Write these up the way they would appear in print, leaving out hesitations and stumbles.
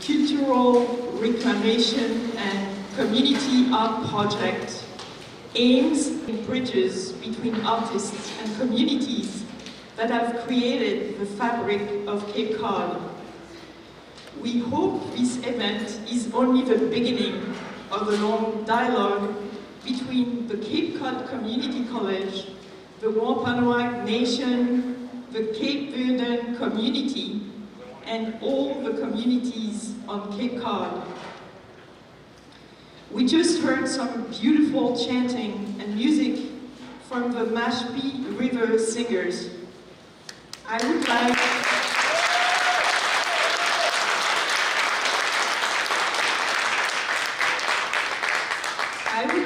cultural reclamation and community art project aims at bridges between artists and communities that have created the fabric of Cape Cod. We hope this event is only the beginning of a long dialogue between the Cape Cod Community College, the Wampanoag Nation, the Cape Verdean community, and all the communities on Cape Cod. We just heard some beautiful chanting and music from the Mashpee River Singers. I would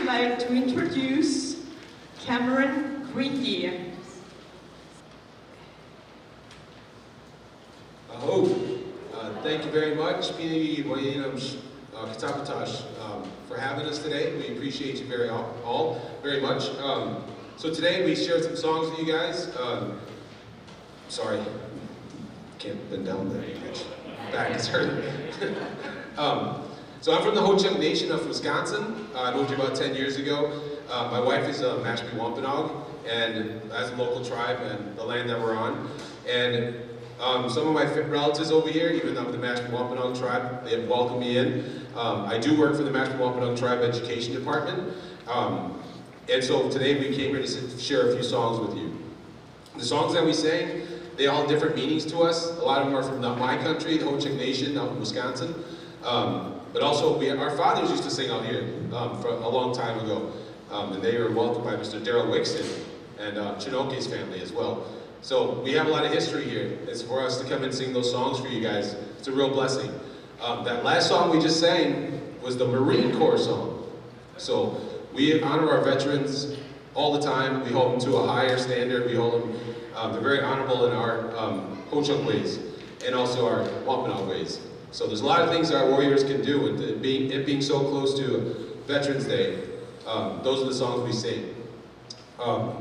like to introduce Cameron Greendeer. Thank you very much, for having us today. We appreciate you very much. So today we shared some songs with you guys. Sorry, can't bend down there. Back is hurting. So I'm from the Ho-Chunk Nation of Wisconsin. I moved here about 10 years ago. My wife is a Mashpee Wampanoag, and as a local tribe and the land that we're on. And some of my relatives over here, even though I'm the Mashpee Wampanoag tribe, they have welcomed me in. I do work for the Mashpee Wampanoag Tribe Education Department. And so today we came here to share a few songs with you. The songs that we sang, they all have different meanings to us. A lot of them are from not my country, the Ho-Chunk Nation out in Wisconsin. But also, our fathers used to sing out here for a long time ago. And they were welcomed by Mr. Darrell Wixon and Chinook's family as well. So we have a lot of history here. It's for us to come and sing those songs for you guys. It's a real blessing. That last song we just sang was the Marine Corps song. So we honor our veterans all the time. We hold them to a higher standard. We hold them, they're very honorable in our Ho-Chunk ways and also our Wampanoag ways. So there's a lot of things our warriors can do, and it being so close to Veterans Day, those are the songs we sing.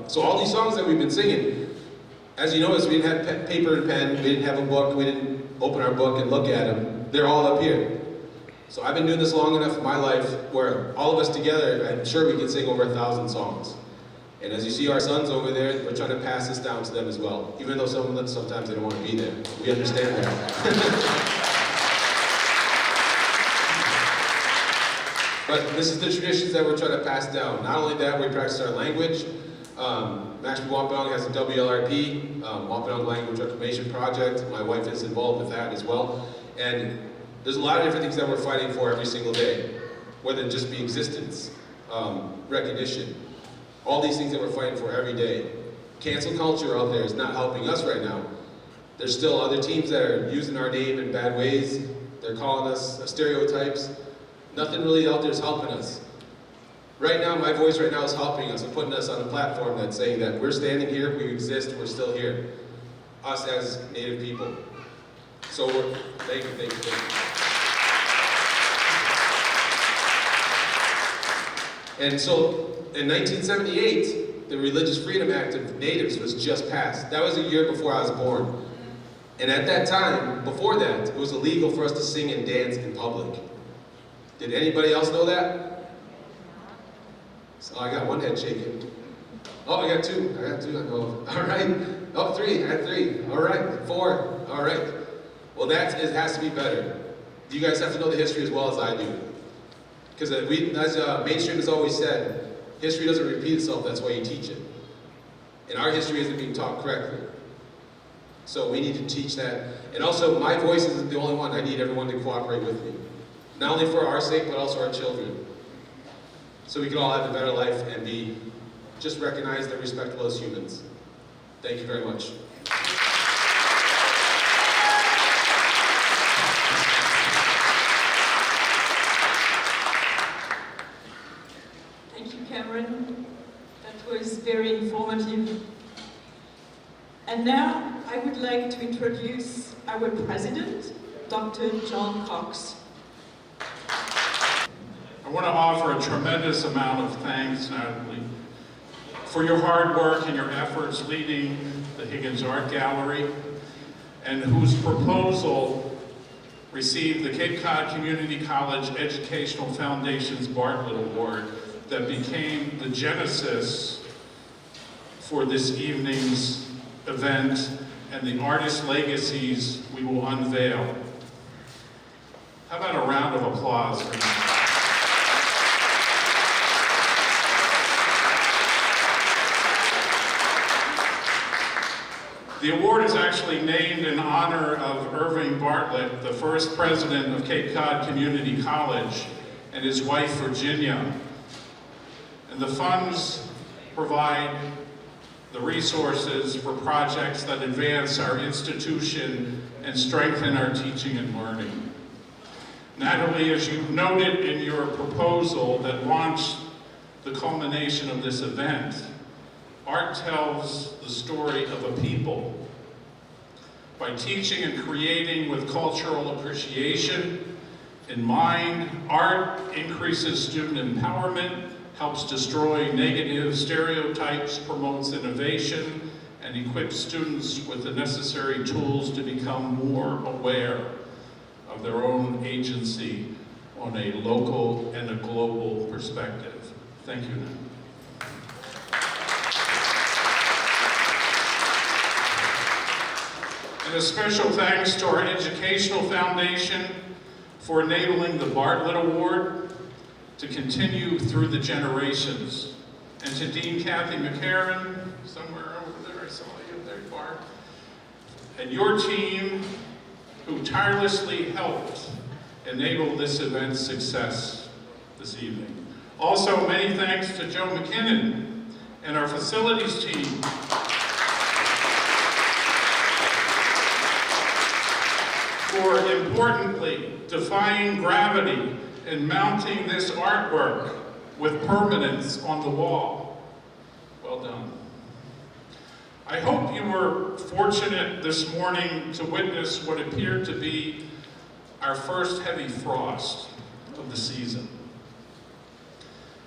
So all these songs that we've been singing, as you notice, we didn't have paper and pen, we didn't have a book, we didn't open our book and look at them. They're all up here. So I've been doing this long enough in my life where all of us together, I'm sure we can sing over 1,000 songs. And as you see our sons over there, we're trying to pass this down to them as well. Even though some of them, sometimes they don't want to be there. We understand that. But this is the traditions that we're trying to pass down. Not only that, we practice our language. Mashpee Wampanoag has a WLRP, Wampanoag Language Reclamation Project. My wife is involved with that as well. And there's a lot of different things that we're fighting for every single day, whether it just be existence, recognition, all these things that we're fighting for every day. Cancel culture out there is not helping us right now. There's still other teams that are using our name in bad ways. They're calling us stereotypes. Nothing really out there is helping us. Right now, my voice right now is helping us and putting us on a platform that's saying that we're standing here, we exist, we're still here. Us as Native people. So thank you. And so, in 1978, the Religious Freedom Act of Natives was just passed. That was a year before I was born. And at that time, before that, it was illegal for us to sing and dance in public. Did anybody else know that? So I got one head shaking. Oh, I got two. I go, all right. Oh, three. I had three. All right. Four. All right. Well, it has to be better. You guys have to know the history as well as I do. Because as mainstream has always said, history doesn't repeat itself, that's why you teach it. And our history isn't being taught correctly. So we need to teach that. And also, my voice isn't the only one. I need everyone to cooperate with me. Not only for our sake, but also our children. So we can all have a better life and be just recognized and respectable as humans. Thank you very much. Thank you, Cameron. That was very informative. And now I would like to introduce our president, Dr. John Cox. I want to offer a tremendous amount of thanks, Natalie, for your hard work and your efforts leading the Higgins Art Gallery, and whose proposal received the Cape Cod Community College Educational Foundation's Bartlett Award that became the genesis for this evening's event and the artist legacies we will unveil. How about a round of applause for them? The award is actually named in honor of Irving Bartlett, the first president of Cape Cod Community College, and his wife, Virginia. And the funds provide the resources for projects that advance our institution and strengthen our teaching and learning. Natalie, as you noted in your proposal that launched the culmination of this event, art tells the story of a people. By teaching and creating with cultural appreciation in mind, art increases student empowerment, helps destroy negative stereotypes, promotes innovation, and equips students with the necessary tools to become more aware of their own agency on a local and a global perspective. Thank you, Nan. And a special thanks to our Educational Foundation for enabling the Bartlett Award to continue through the generations. And to Dean Kathy McCarran, somewhere over there, I saw you there, Barb, and your team who tirelessly helped enable this event's success this evening. Also, many thanks to Joe McKinnon and our facilities team for importantly defying gravity and mounting this artwork with permanence on the wall. Well done. I hope you were fortunate this morning to witness what appeared to be our first heavy frost of the season.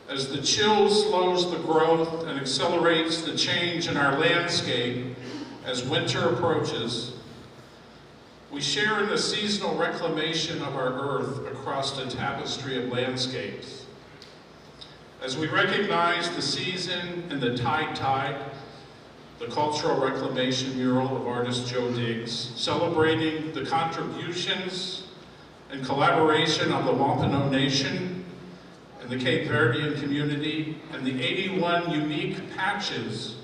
As the chill slows the growth and accelerates the change in our landscape as winter approaches, we share in the seasonal reclamation of our earth across a tapestry of landscapes. As we recognize the season and the tide, the cultural reclamation mural of artist Joe Diggs, celebrating the contributions and collaboration of the Wampanoag Nation and the Cape Verdean community, and the 81 unique patches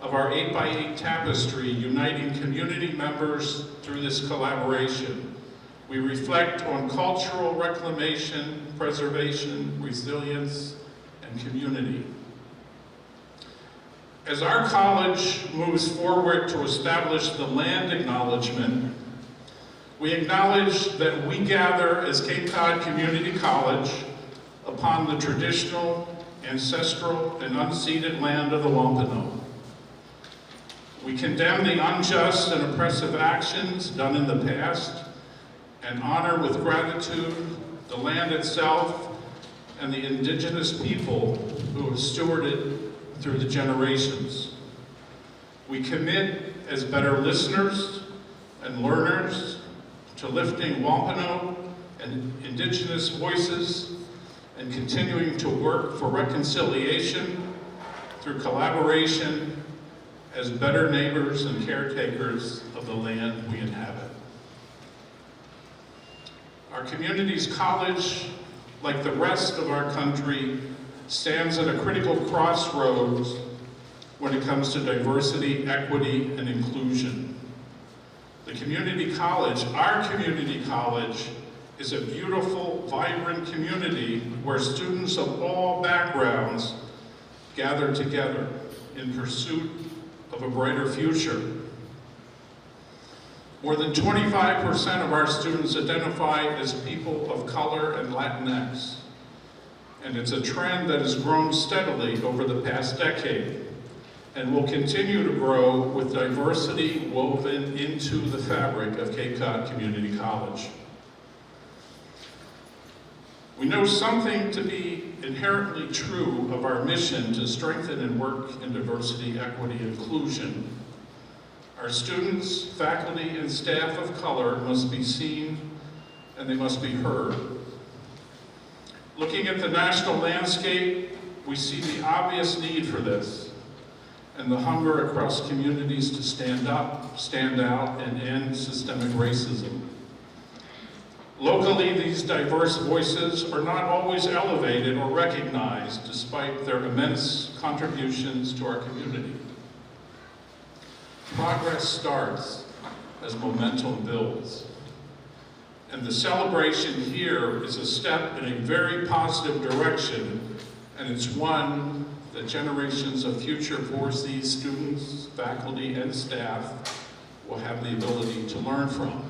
of our 8x8 tapestry uniting community members through this collaboration. We reflect on cultural reclamation, preservation, resilience, and community. As our college moves forward to establish the land acknowledgement, we acknowledge that we gather as Cape Cod Community College upon the traditional, ancestral, and unceded land of the Wampanoag. We condemn the unjust and oppressive actions done in the past and honor with gratitude the land itself and the indigenous people who have stewarded through the generations. We commit as better listeners and learners to lifting Wampanoag and indigenous voices and continuing to work for reconciliation through collaboration as better neighbors and caretakers of the land we inhabit. Our community's college, like the rest of our country, stands at a critical crossroads when it comes to diversity, equity, and inclusion. The community college, our community college, is a beautiful, vibrant community where students of all backgrounds gather together in pursuit of a brighter future. More than 25% of our students identify as people of color and Latinx, and it's a trend that has grown steadily over the past decade and will continue to grow with diversity woven into the fabric of Cape Cod Community College. We know something to be inherently true of our mission to strengthen and work in diversity, equity, and inclusion. Our students, faculty, and staff of color must be seen and they must be heard. Looking at the national landscape, we see the obvious need for this, and the hunger across communities to stand up, stand out, and end systemic racism. Locally, these diverse voices are not always elevated or recognized despite their immense contributions to our community. Progress starts as momentum builds. And the celebration here is a step in a very positive direction, and it's one that generations of future Voorhees students, faculty, and staff will have the ability to learn from.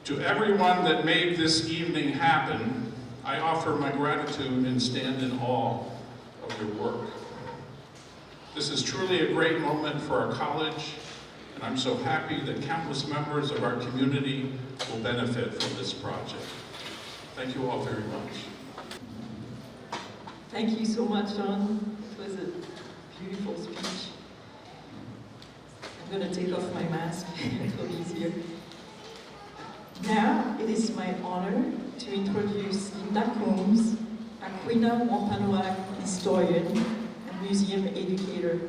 To everyone that made this evening happen, I offer my gratitude and stand in awe of your work. This is truly a great moment for our college, and I'm so happy that countless members of our community will benefit from this project. Thank you all very much. Thank you so much, John. It was a beautiful speech. I'm going to take off my mask. It'll be easier. Now, it is my honor to introduce Linda Combs, Aquinnah Wampanoag historian and museum educator.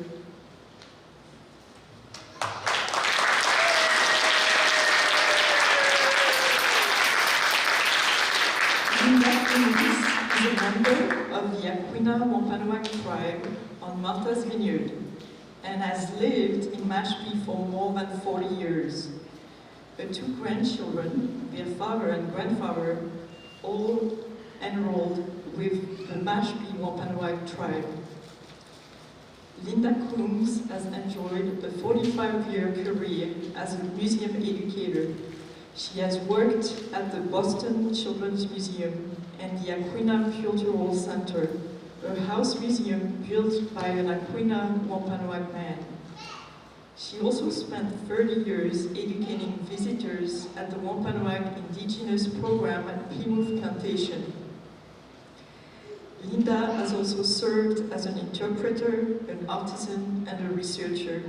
Linda Combs is a member of the Aquinnah Wampanoag tribe on Martha's Vineyard and has lived in Mashpee for more than 40 years. Her two grandchildren, their father and grandfather, all enrolled with the Mashpee Wampanoag tribe. Linda Combs has enjoyed a 45-year career as a museum educator. She has worked at the Boston Children's Museum and the Aquinnah Cultural Center, a house museum built by an Aquinnah Wampanoag man. She also spent 30 years educating visitors at the Wampanoag Indigenous Program at Plymouth Plantation. Linda has also served as an interpreter, an artisan, and a researcher.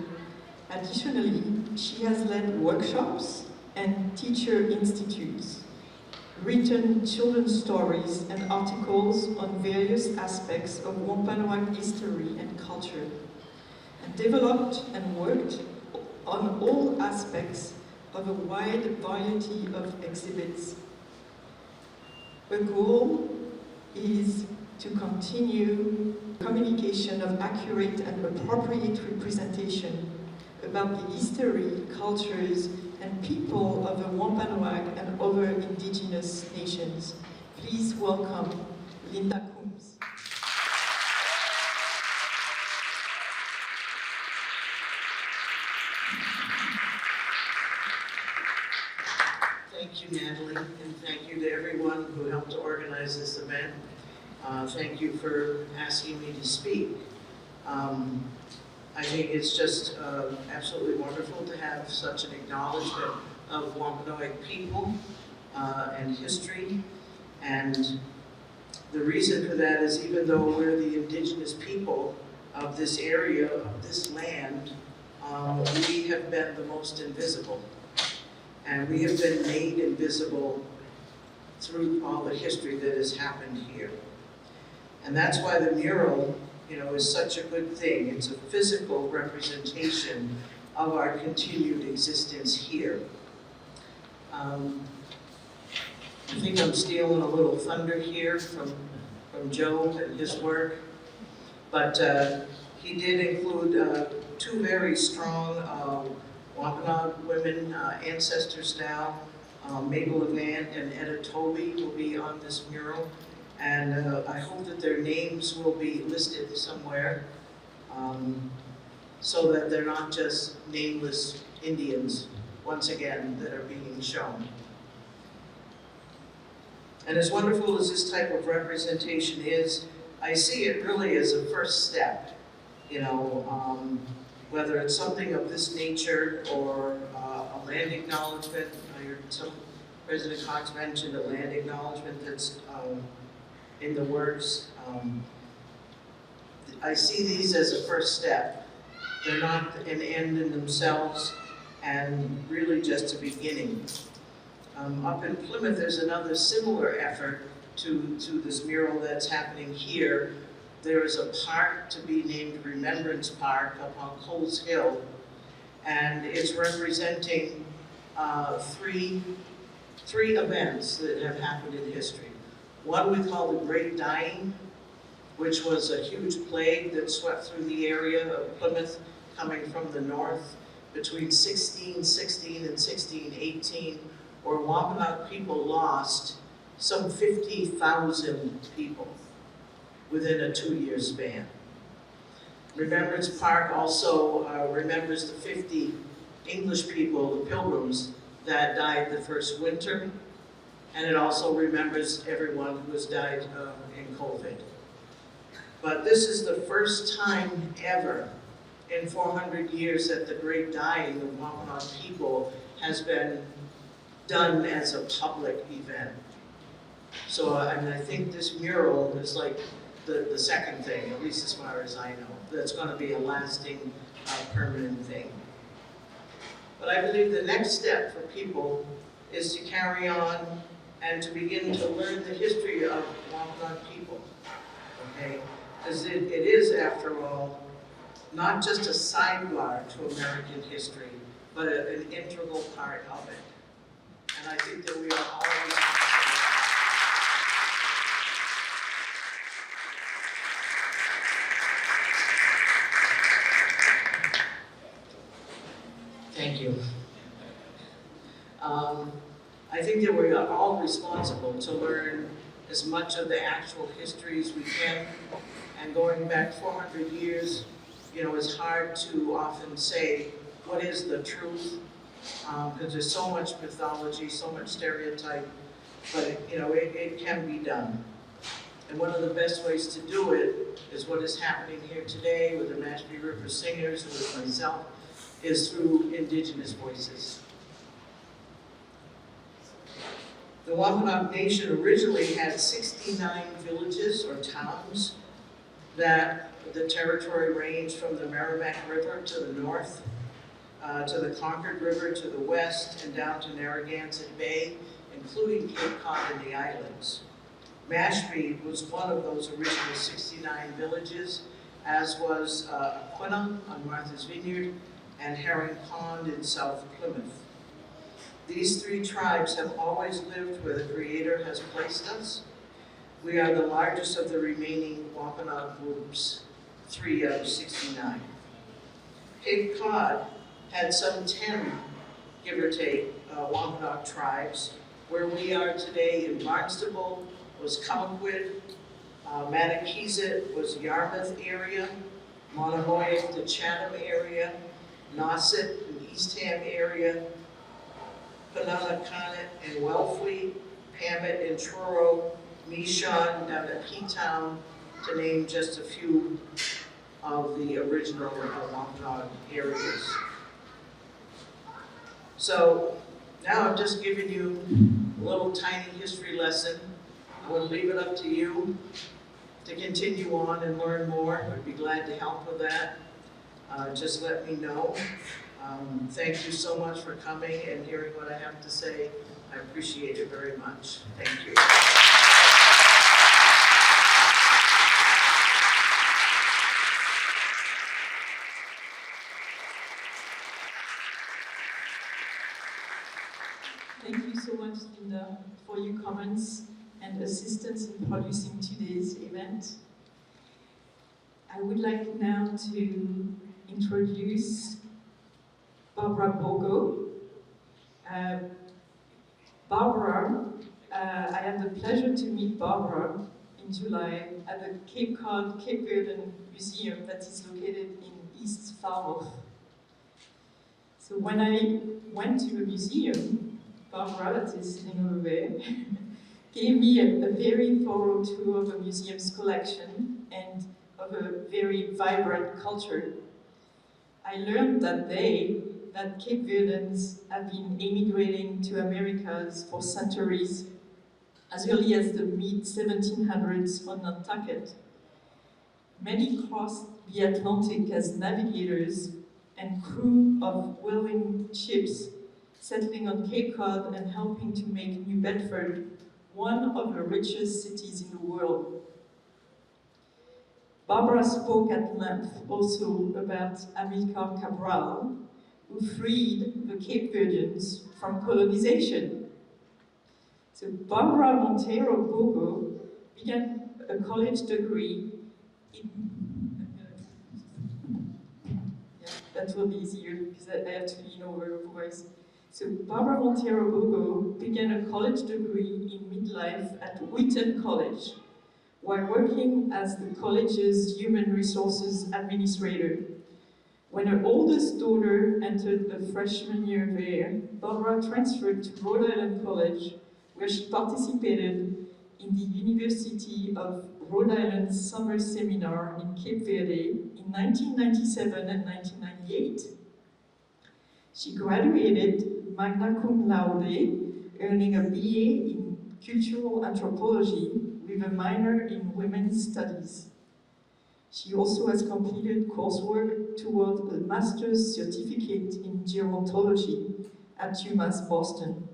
Additionally, she has led workshops and teacher institutes, written children's stories and articles on various aspects of Wampanoag history and culture, and developed and worked on all aspects of a wide variety of exhibits. The goal is to continue communication of accurate and appropriate representation about the history, cultures, and people of the Wampanoag and other indigenous nations. Please welcome Linda Combs. Thank you, Natalie, and thank you to everyone who helped to organize this event. Thank you for asking me to speak. I think it's just absolutely wonderful to have such an acknowledgement of Wampanoag people and history. And the reason for that is, even though we're the indigenous people of this area, of this land, we have been the most invisible. And we have been made invisible through all the history that has happened here. And that's why the mural, is such a good thing. It's a physical representation of our continued existence here. I think I'm stealing a little thunder here from Joe and his work, but he did include two very strong Wampanoag women, ancestors now. Mabel Levant and Etta Toby will be on this mural, and I hope that their names will be listed somewhere so that they're not just nameless Indians, once again, that are being shown. And as wonderful as this type of representation is, I see it really as a first step, whether it's something of this nature or a land acknowledgement. I heard President Cox mentioned a land acknowledgement that's in the works. I see these as a first step. They're not an end in themselves, and really just a beginning. Up in Plymouth, there's another similar effort to this mural that's happening here. There is a park to be named Remembrance Park up on Coles Hill, and it's representing three events that have happened in history. One we call the Great Dying, which was a huge plague that swept through the area of Plymouth coming from the north between 1616 and 1618, where Wampanoag people lost some 50,000 people within a 2-year span. Remembrance Park also remembers the 50 English people, the Pilgrims, that died the first winter, and it also remembers everyone who has died in COVID. But this is the first time ever in 400 years that the Great Dying of Wampanoag people has been done as a public event. So, I think this mural is like the second thing, at least as far as I know, that's going to be a lasting, permanent thing. But I believe the next step for people is to carry on and to begin to learn the history of Wampanoag people, okay? Because it is, after all, not just a sidebar to American history, but an integral part of it. And I think that we are always... Thank you. I think that we are all responsible to learn as much of the actual history as we can. And going back 400 years, you know, it's hard to often say what is the truth, because there's so much mythology, so much stereotype, but it can be done. And one of the best ways to do it is what is happening here today with the Mashpee River Singers and with myself, is through Indigenous voices. The Wampanoag Nation originally had 69 villages or towns that the territory ranged from the Merrimack River to the north, to the Concord River to the west, and down to Narragansett Bay, including Cape Cod and the islands. Mashpee was one of those original 69 villages, as was Aquina on Martha's Vineyard and Herring Pond in South Plymouth. These three tribes have always lived where the Creator has placed us. We are the largest of the remaining Wampanoag groups, 3 out of 69. Cape Cod had some 10, give or take, Wampanoag tribes. Where we are today in Barnstable was Comaquid, Matakeesit was Yarmouth area, Monomoy, the Chatham area, Nauset and Eastham area, Penunnaconnet and Wellfleet, Pamet and Truro, Mishon down at P-Town, to name just a few of the original Wampanoag areas. So now I've just given you a little tiny history lesson. I will leave it up to you to continue on and learn more. I'd be glad to help with that. Just let me know. Thank you so much for coming and hearing what I have to say. I appreciate it very much. Thank you. Thank you so much, Linda, for your comments and assistance in producing today's event. I would like now to introduce Barbara Bogo. Barbara, I had the pleasure to meet Barbara in July at the Cape Cod, Cape Verden Museum that is located in East Falmouth. So when I went to the museum, Barbara, that is sitting over there, gave me a very thorough tour of the museum's collection and of a very vibrant culture. I learned that Cape Verdens have been emigrating to Americas for centuries, as early as the mid-1700s on Nantucket. Many crossed the Atlantic as navigators and crew of whaling ships settling on Cape Cod and helping to make New Bedford one of the richest cities in the world. Barbara spoke at length also about Amilcar Cabral, who freed the Cape Verdeans from colonization. So Barbara Montero Bogo began a college degree in, yeah, that will be easier because I have to lean over her voice. So Barbara Montero Bogo began a college degree in midlife at Wheaton College, while working as the college's human resources administrator. When her oldest daughter entered the freshman year there, Barbara transferred to Rhode Island College, where she participated in the University of Rhode Island Summer Seminar in Cape Verde in 1997 and 1998. She graduated magna cum laude, earning a BA in cultural anthropology with a minor in women's studies. She also has completed coursework toward a master's certificate in gerontology at UMass Boston.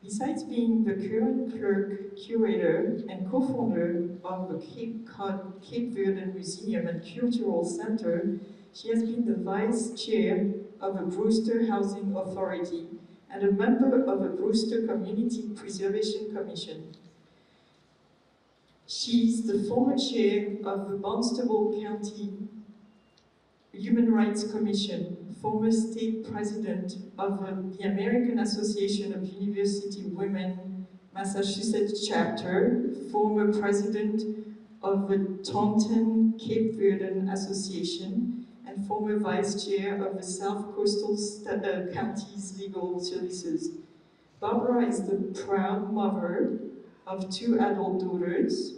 Besides being the current clerk, curator, and co-founder of the Cape Cod Cape Verde Museum and Cultural Center, she has been the vice chair of the Brewster Housing Authority and a member of the Brewster Community Preservation Commission. She's the former chair of the Barnstable County Human Rights Commission, former state president of the American Association of University Women Massachusetts chapter, former president of the Taunton Cape Verdean Association, and former vice chair of the South Coastal Counties Legal Services. Barbara is the proud mother of 2 adult daughters,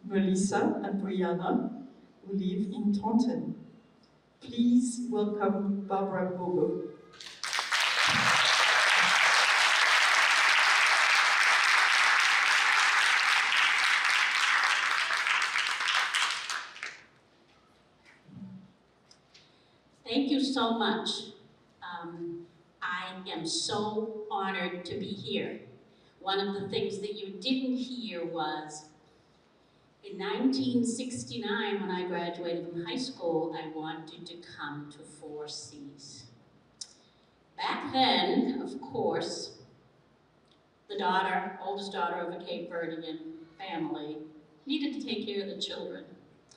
Melissa and Brianna, who live in Taunton. Please welcome Barbara Bogo. Thank you so much. I am so honored to be here. One of the things that you didn't hear was, in 1969, when I graduated from high school, I wanted to come to 4 Cs. Back then, of course, the oldest daughter of a Cape Verdean family, needed to take care of the children.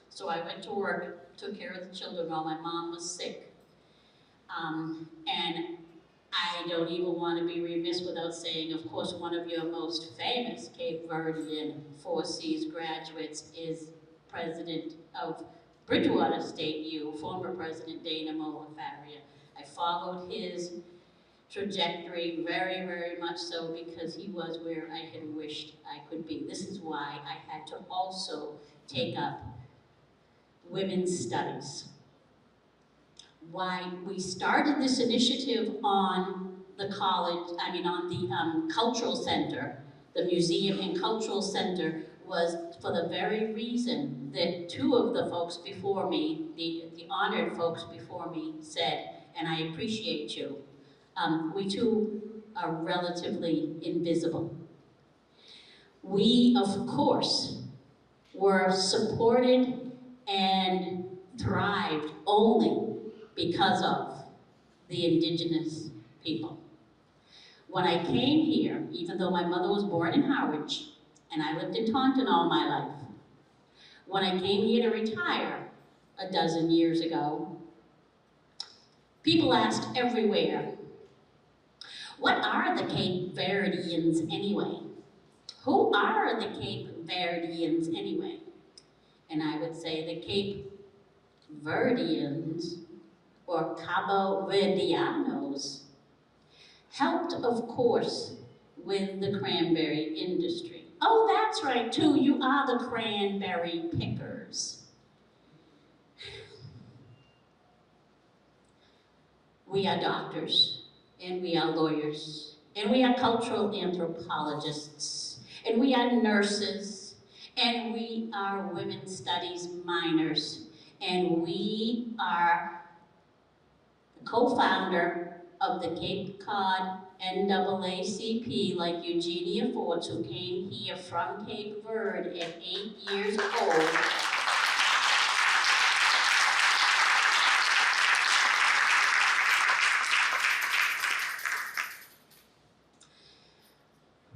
So I went to work, took care of the children while my mom was sick. And I don't even want to be remiss without saying, of course, one of your most famous Cape Verdean 4 Cs graduates is President of Bridgewater State U, former President Dana Molafaria. I followed his trajectory very, very much so because he was where I had wished I could be. This is why I had to also take up women's studies. Why we started this initiative on the college, on the cultural center, the museum and cultural center, was for the very reason that 2 of the folks before me, the honored folks before me, said, and I appreciate you, we too are relatively invisible. We, of course, were supported and thrived only because of the indigenous people. When I came here, even though my mother was born in Harwich, and I lived in Taunton all my life, when I came here to retire a dozen years ago, people asked everywhere, what are the Cape Verdeans anyway? Who are the Cape Verdeans anyway? And I would say the Cape Verdeans, or Cabo Verdeanos, helped, of course, with the cranberry industry. Oh, that's right, too, you are the cranberry pickers. We are doctors, and we are lawyers, and we are cultural anthropologists, and we are nurses, and we are women's studies minors, and we are the co-founder of the Cape Cod NAACP, like Eugenia Forts, who came here from Cape Verde at 8 years old.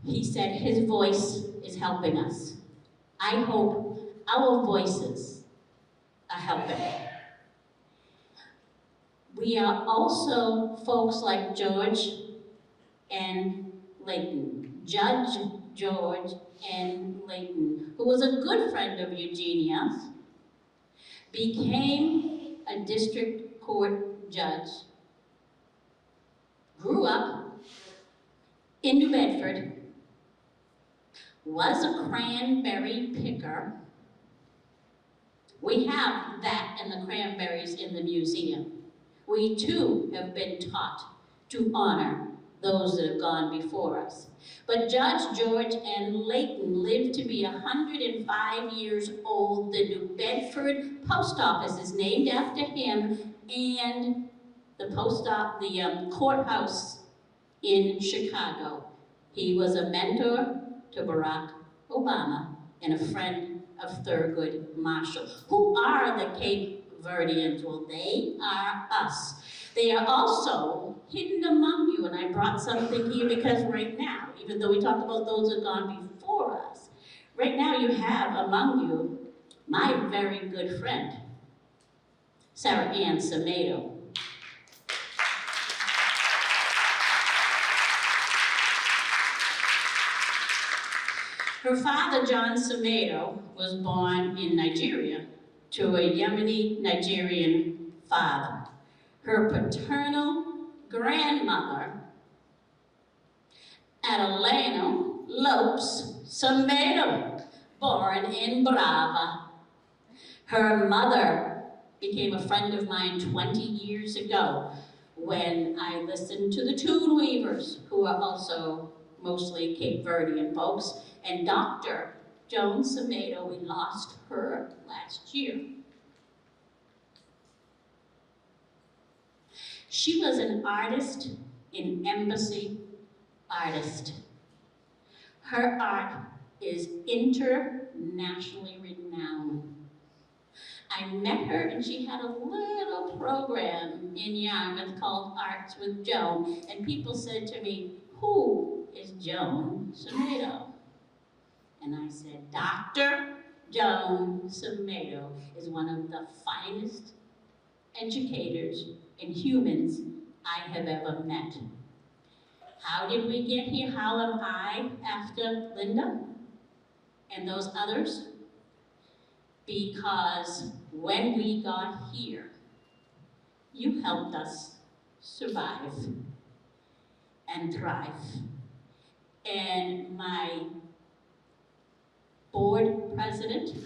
He said his voice is helping us. I hope our voices are helping. We are also folks like George and Layton, Judge George and Layton, who was a good friend of Eugenia's, became a district court judge, grew up in New Bedford, was a cranberry picker. We have that and the cranberries in the museum. We too have been taught to honor those that have gone before us. But Judge George and Layton lived to be 105 years old. The New Bedford post office is named after him, and the courthouse in Chicago. He was a mentor to Barack Obama and a friend of Thurgood Marshall. Who are the Cape Verdeans? Well, they are us. They are also hidden among you, and I brought something here because right now, even though we talked about those that have gone before us, right now you have among you my very good friend, Sarah Ann Samedo. Her father, John Samedo, was born in Nigeria to a Yemeni Nigerian father. Her paternal grandmother, Adelano Lopes Samedo, born in Brava. Her mother became a friend of mine 20 years ago when I listened to the Tune Weavers, who are also mostly Cape Verdean folks, and Dr. Joan Samedo. We lost her last year. She was an artist, an embassy artist. Her art is internationally renowned. I met her and she had a little program in Yarmouth called Arts with Joan, and people said to me, "Who is Joan Samedo?" And I said, Dr. Joan Samedo is one of the finest educators and humans I have ever met. How did we get here? How am I after Linda and those others? Because when we got here, you helped us survive and thrive. And my board president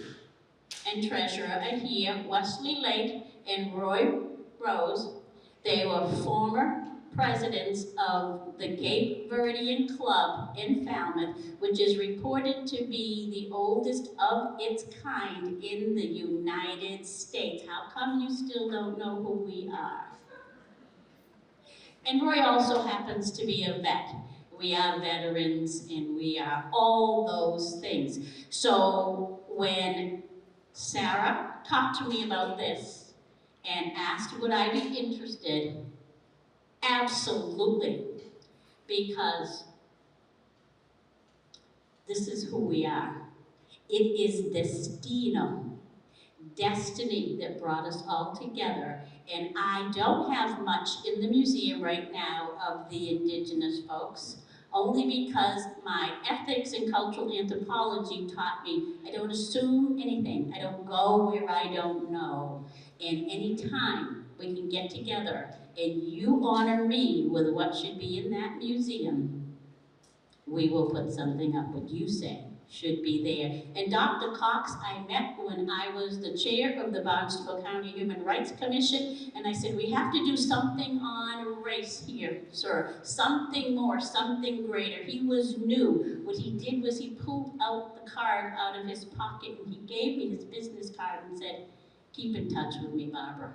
and treasurer are here, Wesley Lake and Roy Rose. They were former presidents of the Cape Verdean Club in Falmouth, which is reported to be the oldest of its kind in the United States. How come you still don't know who we are? And Roy also happens to be a vet. We are veterans and we are all those things. So when Sarah talked to me about this and asked would I be interested, absolutely, because this is who we are. It is destiny that brought us all together. And I don't have much in the museum right now of the indigenous folks, only because my ethics and cultural anthropology taught me I don't assume anything. I don't go where I don't know. And anytime we can get together and you honor me with what should be in that museum, we will put something up what you say should be there. And Dr. Cox, I met when I was the chair of the Barnstable County Human Rights Commission, and I said, we have to do something on race here, sir. Something more, something greater. He was new. What he did was he pulled out the card out of his pocket and he gave me his business card and said, keep in touch with me, Barbara.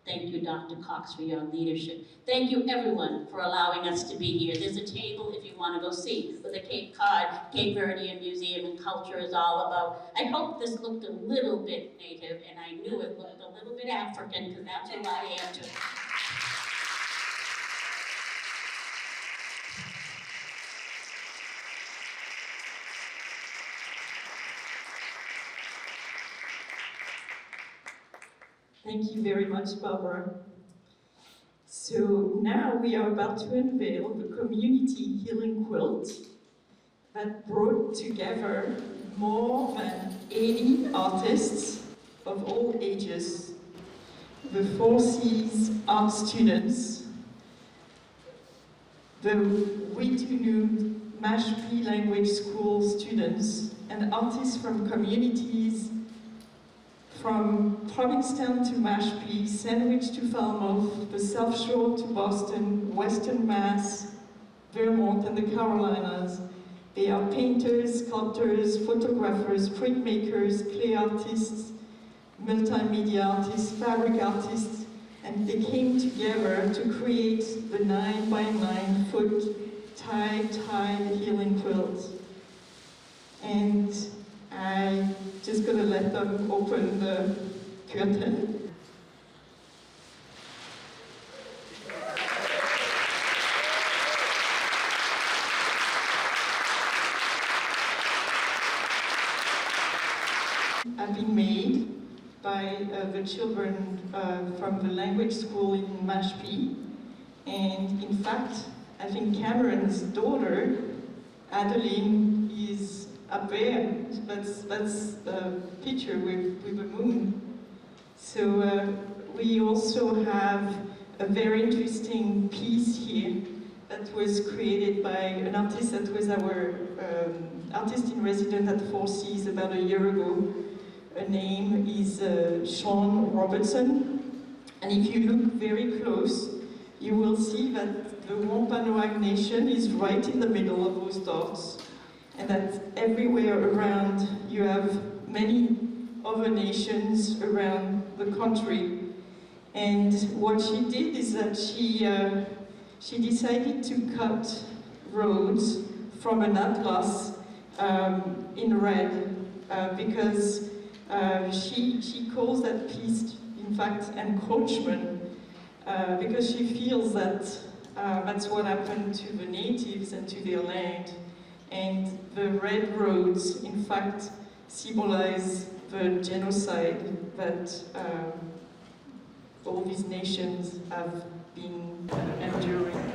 Thank you, Dr. Cox, for your leadership. Thank you, everyone, for allowing us to be here. There's a table if you want to go see what the Cape Cod, Cape Verdean Museum and Culture is all about. I hope this looked a little bit native, and I knew it looked a little bit African, because that's who I am too. Thank you very much, Barbara. So now we are about to unveil the community healing quilt that brought together more than 80 artists of all ages, the 4 C's art students, the Witunu Mashpee Language School students, and artists from communities from Provincetown to Mashpee, Sandwich to Falmouth, the South Shore to Boston, Western Mass, Vermont, and the Carolinas. They are painters, sculptors, photographers, printmakers, clay artists, multimedia artists, fabric artists, and they came together to create the 9 by 9 foot tie-tied healing quilt. And I'm just gonna let them open the curtain. Have been made by the children from the language school in Mashpee. And in fact, I think Cameron's daughter, Adeline, is up there. That's a picture with the moon. So we also have a very interesting piece here that was created by an artist that was our artist in residence at 4 C's about a year ago. Her name is Sean Robertson. And if you look very close, you will see that the Wampanoag Nation is right in the middle of those dots. And that everywhere around you have many other nations around the country. And what she did is that she decided to cut roads from an atlas in red because she calls that piece, in fact, encroachment, because she feels that that's what happened to the natives and to their land. And the red roads, in fact, symbolize the genocide that all these nations have been enduring.